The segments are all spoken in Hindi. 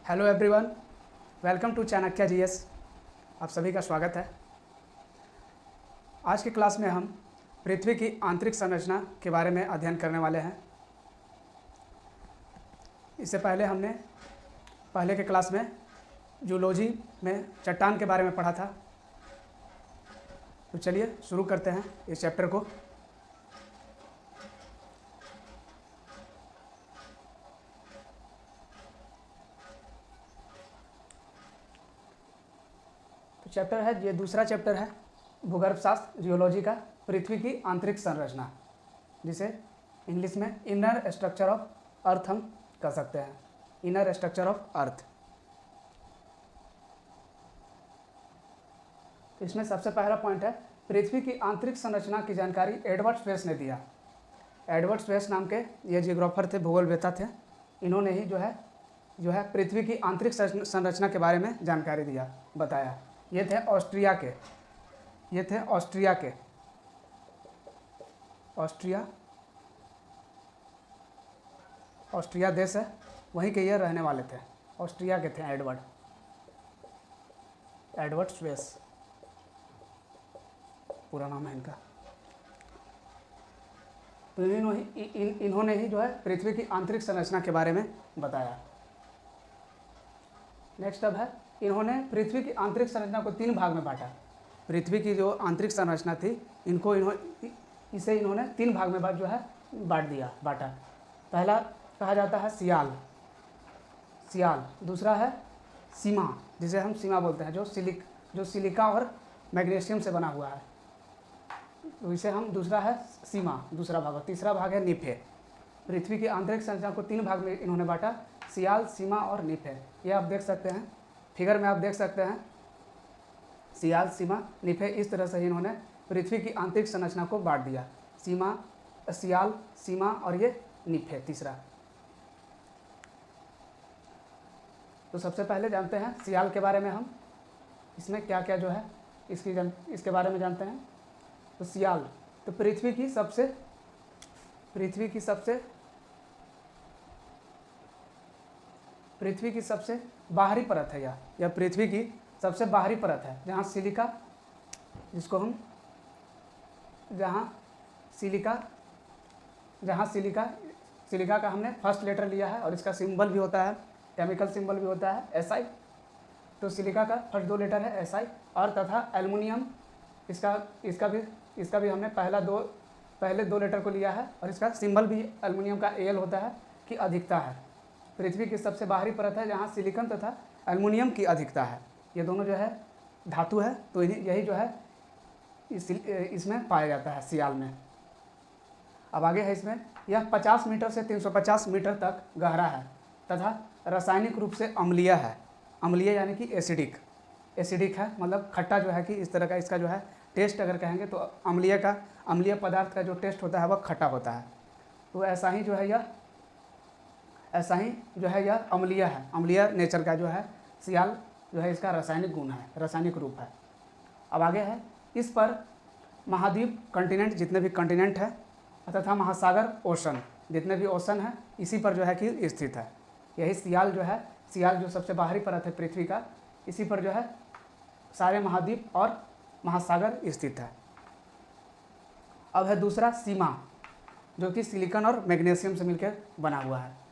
Hello everyone, welcome to Chanakya GS. आप सभी का स्वागत है। आज की क्लास में हम पृथ्वी की आंतरिक संरचना के बारे में अध्ययन करने वाले हैं। इससे पहले हमने पहले के क्लास में जूलॉजी में चट्टान के बारे में पढ़ा था। तो चलिए शुरू करते हैं इस चैप्टर को। तो चैप्टर है, ये दूसरा चैप्टर है भूगर्भशास्त्र जियोलॉजी का, पृथ्वी की आंतरिक संरचना, जिसे इंग्लिश में इनर स्ट्रक्चर ऑफ अर्थ हम कह सकते हैं। Inner structure of earth. इसमें सबसे पहला पॉइंट है, पृथ्वी की आंतरिक संरचना की जानकारी एडवर्ड स्पेस ने दिया। एडवर्ड स्पेस नाम के ये जियोग्राफर थे, भूगोलवेत्ता थे। इन्होंने ही जो है पृथ्वी की आंतरिक संरचना के बारे में जानकारी दिया, बताया। ये थे ऑस्ट्रिया ऑस्ट्रिया देश है, वहीं के ये रहने वाले थे। ऑस्ट्रिया के थे एडवर्ड स्पेस पूरा नाम है इनका। तो इन्होंने ही जो है पृथ्वी की आंतरिक संरचना के बारे में बताया। नेक्स्ट अब है, इन्होंने पृथ्वी की आंतरिक संरचना को 3 भाग में बांटा। पृथ्वी की जो आंतरिक संरचना थी, इसे इन्होंने 3 भाग में बांटा। पहला कहा जाता है सियाल। दूसरा है सीमा, जिसे हम सीमा बोलते हैं, जो सिलिका और मैग्नीशियम से बना हुआ है, तो इसे हम, दूसरा है सीमा, दूसरा भाग। और तीसरा भाग है निफे। पृथ्वी की आंतरिक संरचना को 3 भाग में इन्होंने बांटा, सियाल, सीमा और निफे। ये आप देख सकते हैं फिगर में, आप देख सकते हैं सियाल, सीमा, निफे, इस तरह से ही इन्होंने पृथ्वी की आंतरिक संरचना को बांट दिया। सियाल, सीमा और ये निफे तीसरा। तो सबसे पहले जानते हैं सियाल के बारे में हम, इसमें क्या क्या जो है इसके बारे में जानते हैं। तो सियाल तो पृथ्वी की सबसे बाहरी परत है। यह पृथ्वी की सबसे बाहरी परत है, जहाँ सिलिका का हमने फर्स्ट लेटर लिया है, और इसका सिंबल भी होता है, केमिकल सिंबल भी होता है SI। तो सिलिका का फर्स्ट 2 लेटर है SI, और तथा एल्युमिनियम, इसका भी हमने पहले 2 लेटर को लिया है, और इसका सिंबल भी एल्युमिनियम का AL होता है, कि अधिकता है। पृथ्वी की सबसे बाहरी परत है जहाँ सिलिकॉन तथा एल्युमिनियम की अधिकता है। ये दोनों जो है धातु है, तो यही जो है इसमें पाया जाता है सियाल में। अब आगे है, इसमें यह 50 मीटर से 350 मीटर तक गहरा है, तथा रासायनिक रूप से अम्लीय है। अम्लीय यानी कि एसिडिक है, मतलब खट्टा जो है, कि इस तरह का इसका जो है टेस्ट अगर कहेंगे तो अम्लीय पदार्थ का जो टेस्ट होता है वह खट्टा होता है। तो ऐसा ही जो है यह अम्लीय है। अम्लीय नेचर का जो है सियाल जो है, इसका रासायनिक गुण है, रासायनिक रूप है। अब आगे है, इस पर महाद्वीप, कंटिनेंट, जितने भी कंटिनेंट है, तथा महासागर, ओशन, जितने भी ओशन है, इसी पर जो है कि स्थित है। यही सियाल जो सबसे बाहरी परत है पृथ्वी का, इसी पर जो है सारे महाद्वीप और महासागर स्थित है। अब है दूसरा सीमा, जो कि सिलिकॉन और मैग्नीशियम से मिलकर बना हुआ है।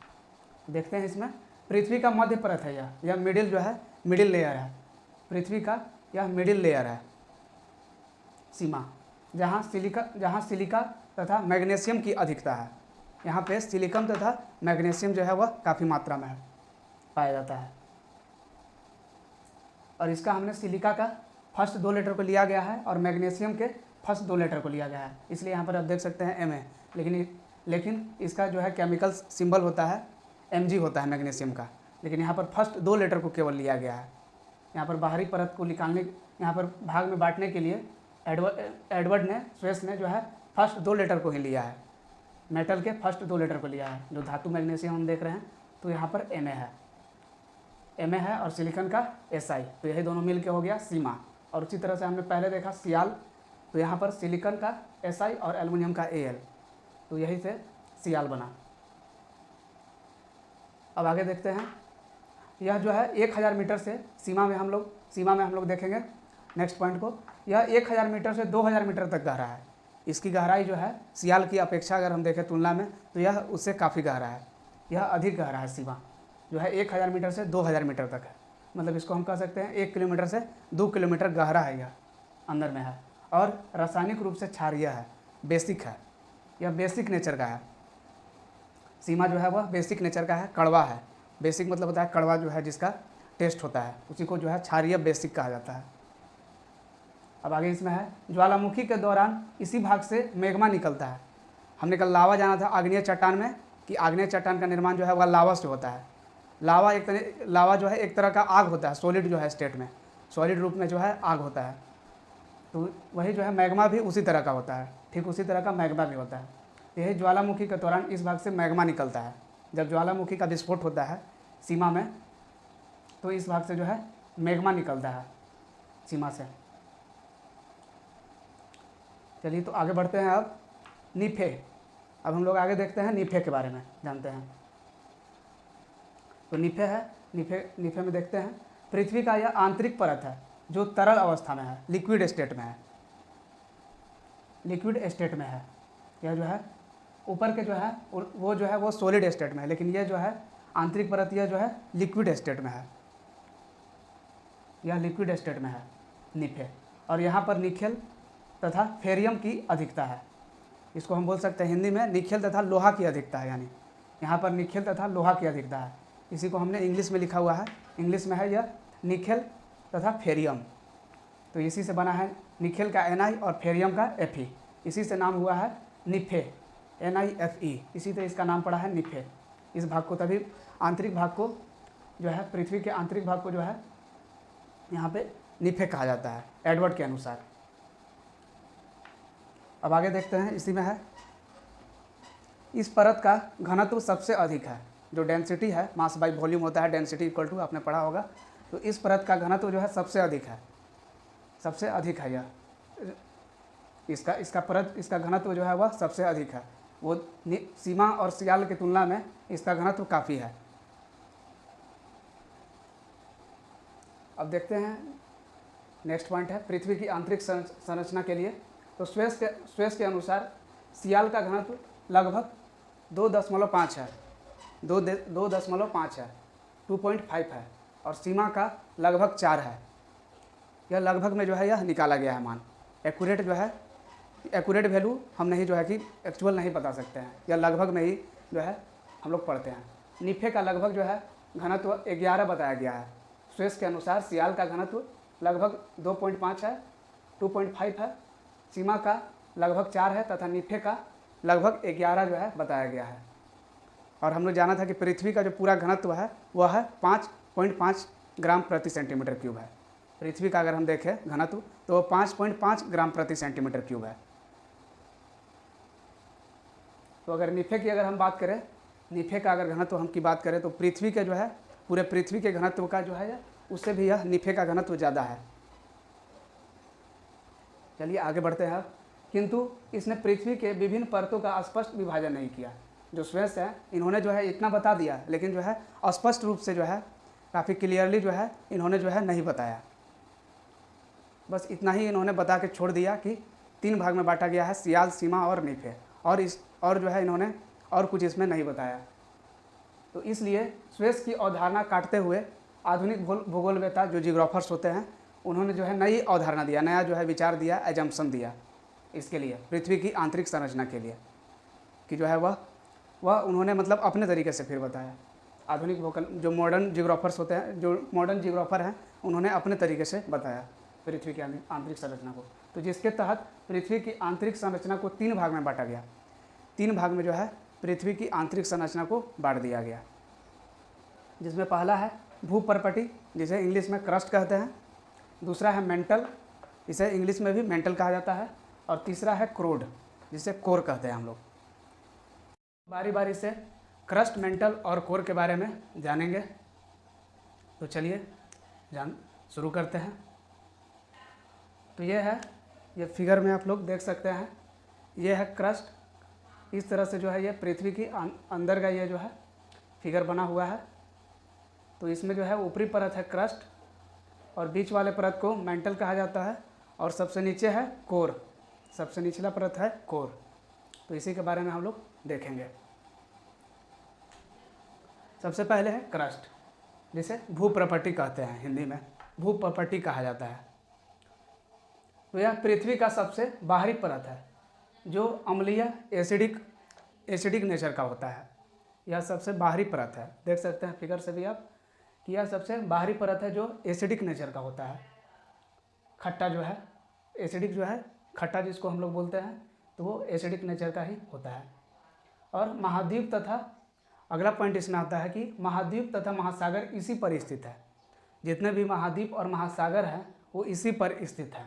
देखते हैं, इसमें पृथ्वी का मध्य परत है, यह मिडिल जो है, मिडिल लेयर है पृथ्वी का, यह मिडिल लेयर है सीमा, जहाँ सिलिका तथा मैग्नीशियम की अधिकता है। यहाँ पे सिलिकॉन तथा मैग्नीशियम जो है वह काफ़ी मात्रा में पाया जाता है। और इसका हमने सिलिका का फर्स्ट 2 लेटर को लिया गया है, और मैग्नीशियम के फर्स्ट 2 लेटर को लिया गया है, इसलिए यहाँ पर आप देख सकते हैं MA। लेकिन इसका जो है केमिकल सिंबल होता है Mg होता है मैग्नीशियम का, लेकिन यहाँ पर फर्स्ट 2 लेटर को केवल लिया गया है। यहाँ पर बाहरी परत को यहाँ पर भाग में बांटने के लिए स्पेस ने जो है फर्स्ट 2 लेटर को ही लिया है, मेटल के फर्स्ट 2 लेटर को लिया है। जो धातु मैग्नीशियम हम देख रहे हैं, तो यहाँ पर MA है और सिलिकॉन का SI, तो यही दोनों मिल के हो गया सीमा। और उसी तरह से हमने पहले देखा सियाल, तो यहाँ पर सिलिकॉन का SI और एल्युमिनियम का AL, तो यही से सियाल बना। अब आगे देखते हैं, यह जो है 1000 मीटर से सीमा में हम लोग देखेंगे नेक्स्ट पॉइंट को। यह 1000 मीटर से 2000 मीटर तक गहरा है। इसकी गहराई जो है सियाल की अपेक्षा अगर हम देखें तुलना में तो यह उससे काफ़ी गहरा है। यह अधिक गहरा है। सीमा जो है 1000 मीटर से 2000 मीटर तक है। मतलब इसको हम कह सकते हैं 1 किलोमीटर से 2 किलोमीटर गहरा है, यह अंदर में है। और रासायनिक रूप से क्षारीय है, बेसिक है। यह बेसिक नेचर का है। सीमा जो है वह बेसिक नेचर का है, कड़वा है। बेसिक मतलब होता है कड़वा, जो है जिसका टेस्ट होता है, उसी को जो है क्षारीय बेसिक कहा जाता है। अब आगे इसमें है ज्वालामुखी के दौरान इसी भाग से मैग्मा निकलता है। हमने कल लावा जाना था आग्नेय चट्टान में, कि आग्नेय चट्टान का निर्माण जो है वह लावा से होता है। लावा जो है एक तरह का आग होता है, सॉलिड जो है स्टेट में, सॉलिड रूप में जो है आग होता है। तो वही जो है मैग्मा भी उसी तरह का होता है, ठीक उसी तरह का मैग्मा भी होता है। यही ज्वालामुखी के दौरान इस भाग से मैग्मा निकलता है। जब ज्वालामुखी का विस्फोट होता है सीमा में तो इस भाग से जो है मैग्मा निकलता है सीमा से। चलिए तो आगे बढ़ते हैं। अब नीफे, अब हम लोग आगे देखते हैं नीफे के बारे में जानते हैं। तो नीफे है, नीफे में देखते हैं पृथ्वी का यह आंतरिक परत है जो तरल अवस्था में है, लिक्विड स्टेट में है। लिक्विड स्टेट में है यह जो है। ऊपर के जो है वो सॉलिड स्टेट में है, लेकिन यह जो है आंतरिक परत यह जो है लिक्विड स्टेट में है। यह लिक्विड स्टेट में है नीफे। और यहाँ पर निकेल तथा फेरियम की अधिकता है। इसको हम बोल सकते हैं हिंदी में निकेल तथा लोहा की अधिकता है, यानी यहाँ पर निकेल तथा लोहा की अधिकता है। इसी को हमने इंग्लिश में लिखा हुआ है, इंग्लिश में है यह निकेल तथा फेरियम। तो इसी से बना है निकेल का Na और फेरियम का Fe, इसी से नाम हुआ है निफे, NiFe, इसी से इसका नाम पड़ा है निफे। इस भाग को तभी आंतरिक भाग को जो है, पृथ्वी के आंतरिक भाग को जो है यहाँ पे निफे कहा जाता है एडवर्ड के अनुसार। अब आगे देखते हैं, इसी में है इस परत का घनत्व सबसे अधिक है। जो डेंसिटी है, मास बाई वॉल्यूम होता है, डेंसिटी इक्वल टू, आपने पढ़ा होगा। तो इस परत का घनत्व जो है सबसे अधिक है, सबसे अधिक है यह। इसका घनत्व जो है वह सबसे अधिक है। वो सीमा और सियाल की तुलना में इसका घनत्व काफ़ी है। अब देखते हैं नेक्स्ट पॉइंट है पृथ्वी की आंतरिक संरचना के लिए। तो स्वेस के अनुसार सियाल का घनत्व लगभग 2.5 है, 2.5 है, 2.5 है। और सीमा का लगभग 4 है। यह लगभग में जो है यह निकाला गया है मान। एक्यूरेट जो है, एक्यूरेट वैल्यू हम नहीं जो है कि एक्चुअल नहीं बता सकते हैं, यह लगभग में ही जो है हम लोग पढ़ते हैं। निफे का लगभग जो है घनत्व 11 बताया गया है। स्वेस के अनुसार सियाल का घनत्व लगभग 2.5 है, 2.5 है। सीमा का लगभग 4 है तथा निफे का लगभग 11 जो है बताया गया है। और हम लोग जाना था कि पृथ्वी का जो पूरा घनत्व है वह है 5.5 ग्राम प्रति सेंटीमीटर क्यूब है। पृथ्वी का अगर हम देखें घनत्व तो वो 5.5 ग्राम प्रति सेंटीमीटर क्यूब है। तो अगर निफे की अगर हम बात करें, निफे का अगर घनत्व हम की बात करें तो पृथ्वी के जो है पूरे पृथ्वी के घनत्व का जो है उससे भी यह निफे का घनत्व ज़्यादा है। चलिए आगे बढ़ते हैं। किंतु इसने पृथ्वी के विभिन्न परतों का स्पष्ट विभाजन नहीं किया। जो स्वेस है इन्होंने जो है इतना बता दिया, लेकिन जो है स्पष्ट रूप से जो है काफ़ी क्लियरली जो है इन्होंने जो है नहीं बताया। बस इतना ही इन्होंने बता के छोड़ दिया कि 3 भाग में बांटा गया है, सियाल, सीमा और निफे। और जो है इन्होंने और कुछ इसमें नहीं बताया। तो इसलिए स्वेस की अवधारणा काटते हुए आधुनिक भूगोलवेत्ता जो जियोग्राफर्स होते हैं उन्होंने जो है नई अवधारणा दिया, नया जो है विचार दिया, एजम्पशन दिया इसके लिए, पृथ्वी की आंतरिक संरचना के लिए, कि जो है वह उन्होंने मतलब अपने तरीके से फिर बताया। आधुनिक जो मॉडर्न जियोग्राफर्स होते हैं, जो मॉडर्न जियोग्राफर हैं, उन्होंने अपने तरीके से बताया पृथ्वी की आंतरिक संरचना को। तो जिसके तहत पृथ्वी की आंतरिक संरचना को 3 भाग में बांटा गया। 3 भाग में जो है पृथ्वी की आंतरिक संरचना को बांट दिया गया, जिसमें पहला है भूपर्पटी, जिसे इंग्लिश में क्रस्ट कहते हैं। दूसरा है मेंटल, इसे इंग्लिश में भी मेंटल कहा जाता है। और तीसरा है क्रोड, जिसे कोर कहते हैं हम लोग। बारी बारी से क्रस्ट, मेंटल और कोर के बारे में जानेंगे। तो चलिए शुरू करते हैं। तो ये है, ये फिगर में आप लोग देख सकते हैं, ये है क्रस्ट। इस तरह से जो है ये पृथ्वी की अंदर का ये जो है फिगर बना हुआ है। तो इसमें जो है ऊपरी परत है क्रस्ट, और बीच वाले परत को मेंटल कहा जाता है, और सबसे नीचे है कोर, सबसे निचला परत है कोर। तो इसी के बारे में हम लोग देखेंगे। सबसे पहले है क्रस्ट, जिसे भूप्रपट्टी कहते हैं, हिंदी में भूप्रपट्टी कहा जाता है। तो यह पृथ्वी का सबसे बाहरी परत है जो अम्लीय एसिडिक नेचर का होता है। यह सबसे बाहरी परत है, देख सकते हैं फिगर से भी आप कि यह सबसे बाहरी परत है जो एसिडिक नेचर का होता है। खट्टा जो है, एसिडिक जो है, खट्टा जिसको हम लोग बोलते हैं, तो वो एसिडिक नेचर का ही होता है। और महाद्वीप तथा, अगला पॉइंट इसमें आता है कि महाद्वीप तथा महासागर इसी पर स्थित है। जितने भी महाद्वीप और महासागर हैं वो इसी पर स्थित है,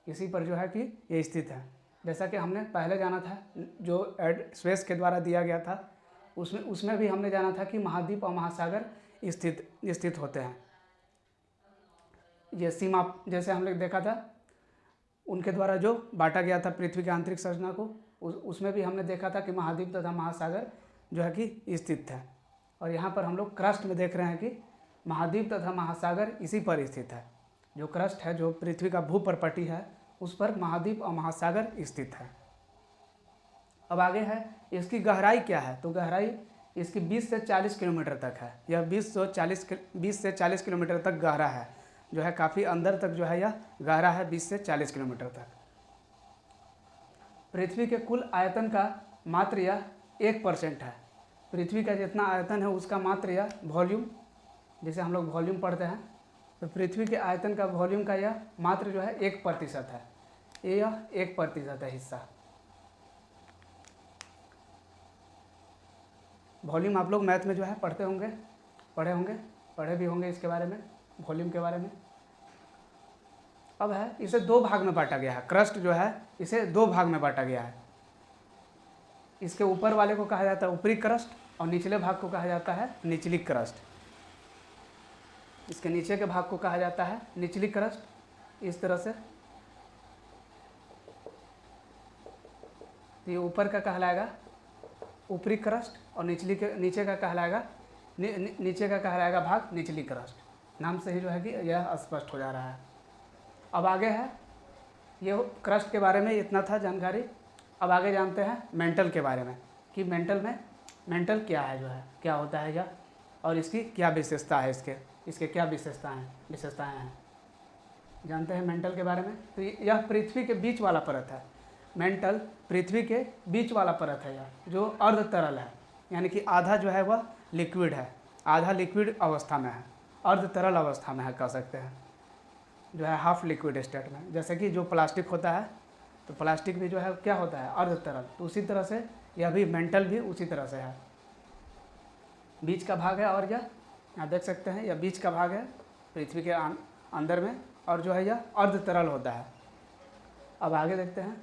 इसी पर जो है कि ये स्थित है। जैसा कि हमने पहले जाना था, जो स्पेस के द्वारा दिया गया था, उसमें भी हमने जाना था कि महाद्वीप और महासागर स्थित होते हैं। ये सीमा, जैसे हम लोग देखा था, उनके द्वारा जो बांटा गया था पृथ्वी की आंतरिक संरचना को, उसमें भी हमने देखा था कि महाद्वीप तथा महासागर जो है कि स्थित है। और यहाँ पर हम लोग क्रस्ट में देख रहे हैं कि महाद्वीप तथा महासागर इसी पर स्थित है। जो क्रस्ट है, जो पृथ्वी का भूप्रपट्टी है, उस पर महाद्वीप और महासागर स्थित है। अब आगे है इसकी गहराई क्या है। तो गहराई इसकी 20 से 40 किलोमीटर तक है। यह 20 से 40 किलोमीटर तक गहरा है, जो है काफ़ी अंदर तक जो है यह गहरा है, 20 से 40 किलोमीटर तक। पृथ्वी के कुल आयतन का मात्र यह 1% है। पृथ्वी का जितना आयतन है उसका मात्र यह वॉल्यूम, जिसे हम लोग वॉल्यूम पढ़ते हैं, तो पृथ्वी के आयतन का वॉल्यूम का यह मात्र जो है 1% है। यह 1% है हिस्सा। वॉल्यूम आप लोग मैथ में जो है पढ़े भी होंगे इसके बारे में, वॉल्यूम के बारे में। अब है इसे 2 भाग में बांटा गया है। क्रस्ट जो है इसे 2 भाग में बांटा गया है। इसके ऊपर वाले को कहा जाता है ऊपरी क्रस्ट, और निचले भाग को कहा जाता है निचली क्रस्ट। इसके नीचे के भाग को कहा जाता है निचली क्रस्ट। इस तरह से ये ऊपर का कहलाएगा ऊपरी क्रस्ट, और नीचे का कहलाएगा भाग निचली क्रस्ट। नाम से ही जो है कि यह स्पष्ट हो जा रहा है। अब आगे है, ये क्रस्ट के बारे में इतना था जानकारी। अब आगे जानते हैं मेंटल के बारे में कि मेंटल क्या है, जो है क्या होता है यह, और इसकी क्या विशेषता है, इसके क्या विशेषताएं हैं। जानते हैं मेंटल के बारे में। तो यह पृथ्वी के बीच वाला परत है। मेंटल पृथ्वी के बीच वाला परत है, यह जो अर्ध तरल है, यानी कि आधा जो है वह लिक्विड है, आधा लिक्विड अवस्था में है, अर्ध तरल अवस्था में है कह सकते हैं, जो है हाफ लिक्विड स्टेट में। जैसे कि जो प्लास्टिक होता है, तो प्लास्टिक भी जो है क्या होता है, अर्ध तरल। तो उसी तरह से यह भी मेंटल भी उसी तरह से है। बीच का भाग है, और यह यहाँ देख सकते हैं, यह बीच का भाग है पृथ्वी के अंदर में, और जो है यह अर्ध तरल होता है। अब आगे देखते हैं।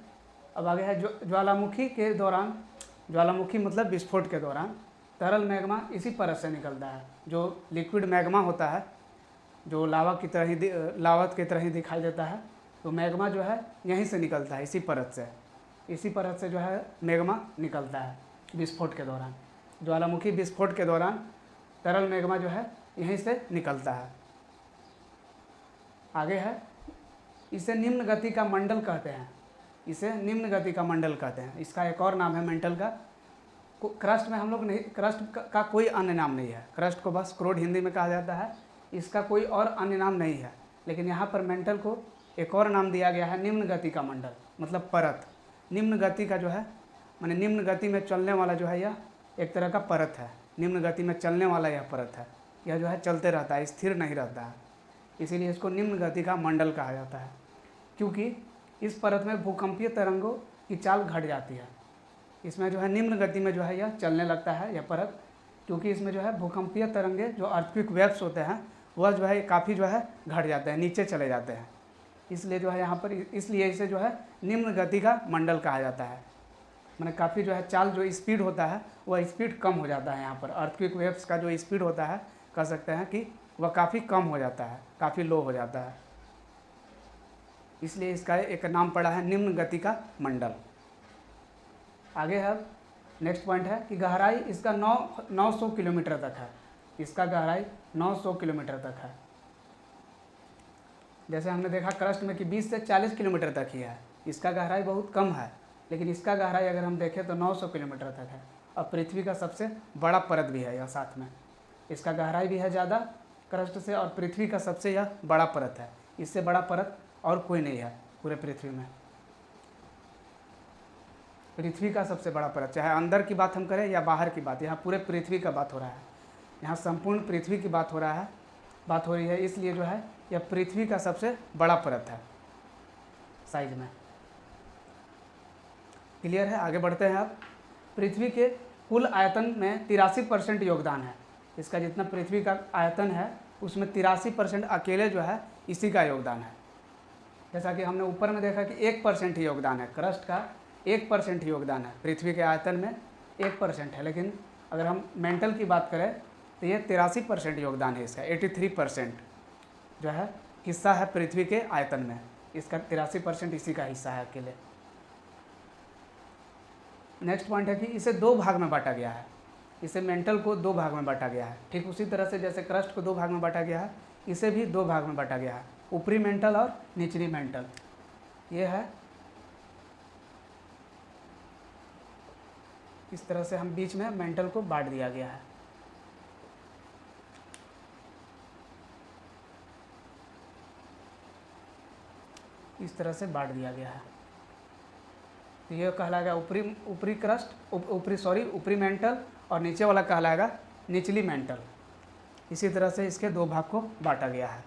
अब आगे है ज्वालामुखी के दौरान, ज्वालामुखी मतलब विस्फोट के दौरान तरल मैग्मा इसी परत से निकलता है। जो लिक्विड मैग्मा होता है, जो लावा की तरह ही दिखाई देता है, तो मैग्मा जो है यहीं से निकलता है, इसी परत से जो है मैग्मा निकलता है विस्फोट के दौरान। ज्वालामुखी विस्फोट के दौरान तरल मैग्मा जो है यहीं से निकलता है। आगे है, इसे निम्न गति का मंडल कहते हैं। इसका एक और नाम है मेंटल का। क्रस्ट में हम लोग नहीं, क्रस्ट का कोई अन्य नाम नहीं है। क्रस्ट को बस क्रोड हिंदी में कहा जाता है, इसका कोई और अन्य नाम नहीं है। लेकिन यहाँ पर मेंटल को एक और नाम दिया गया है, निम्न गति का मंडल, मतलब परत। निम्न गति का जो है, माने निम्न गति में चलने वाला जो है, यह एक तरह का परत है। निम्न गति में चलने वाला यह परत है, यह जो है चलते रहता है, स्थिर नहीं रहता है, इसीलिए इसको निम्न गति का मंडल कहा जाता है। क्योंकि इस परत में भूकंपीय तरंगों की चाल घट जाती है। इसमें जो है निम्न गति में जो है यह चलने लगता है यह परत, क्योंकि इसमें जो है भूकंपीय तरंगे, जो अर्थक्वेक वेव्स होते हैं, वह जो है काफ़ी जो है घट जाते हैं, नीचे चले जाते हैं। इसलिए जो है यहाँ पर, इसलिए इसे जो है निम्न गति का मंडल कहा जाता है। मैंने काफ़ी जो है चाल, जो स्पीड होता है वह स्पीड कम हो जाता है। यहाँ पर अर्थक्वेक वेव्स का जो स्पीड होता है, कह सकते हैं कि वह काफ़ी कम हो जाता है, काफ़ी लो हो जाता है, इसलिए इसका एक नाम पड़ा है निम्न गति का मंडल। आगे है, नेक्स्ट पॉइंट है कि गहराई इसका 900 किलोमीटर तक है। इसका गहराई 900 किलोमीटर तक है। जैसे हमने देखा क्रस्ट में कि 20 से 40 किलोमीटर तक ही है, इसका गहराई बहुत कम है, लेकिन इसका गहराई अगर हम देखें तो 900 किलोमीटर तक है। और पृथ्वी का सबसे बड़ा परत भी है यह साथ में, इसका गहराई भी है ज़्यादा क्रस्ट से, और पृथ्वी का सबसे यह बड़ा परत है। इससे बड़ा परत और कोई नहीं है पूरे पृथ्वी में। पृथ्वी का सबसे बड़ा परत, चाहे अंदर की बात हम करें या बाहर की बात, यहाँ पूरे पृथ्वी का बात हो रहा है, यहाँ संपूर्ण पृथ्वी की बात हो रही है, इसलिए जो है यह पृथ्वी का सबसे बड़ा परत है साइज में। क्लियर है? आगे बढ़ते हैं अब। पृथ्वी के कुल आयतन में 83% योगदान है। इसका जितना पृथ्वी का आयतन है उसमें 83% अकेले जो है इसी का योगदान है। जैसा कि हमने ऊपर में देखा कि 1% ही योगदान है, क्रस्ट का 1% ही योगदान है, पृथ्वी के आयतन में 1% है। लेकिन अगर हम मेंटल की बात करें तो ये 83% योगदान है इसका, 83% जो है हिस्सा है पृथ्वी के आयतन में, इसका 83% इसी का हिस्सा है अकेले। नेक्स्ट पॉइंट है कि इसे 2 भाग में बांटा गया है। इसे मेंटल को 2 भाग में बांटा गया है। ठीक उसी तरह से जैसे क्रस्ट को 2 भाग में बांटा गया है, इसे भी 2 भाग में बांटा गया है, ऊपरी मेंटल और निचली मेंटल। ये है, इस तरह से हम बीच में मेंटल को बांट दिया गया है। इस तरह से बांट दिया गया है। तो ये कहलाएगा ऊपरी मेंटल, और नीचे वाला कहलाएगा निचली मेंटल। इसी तरह से इसके 2 भाग को बांटा गया है।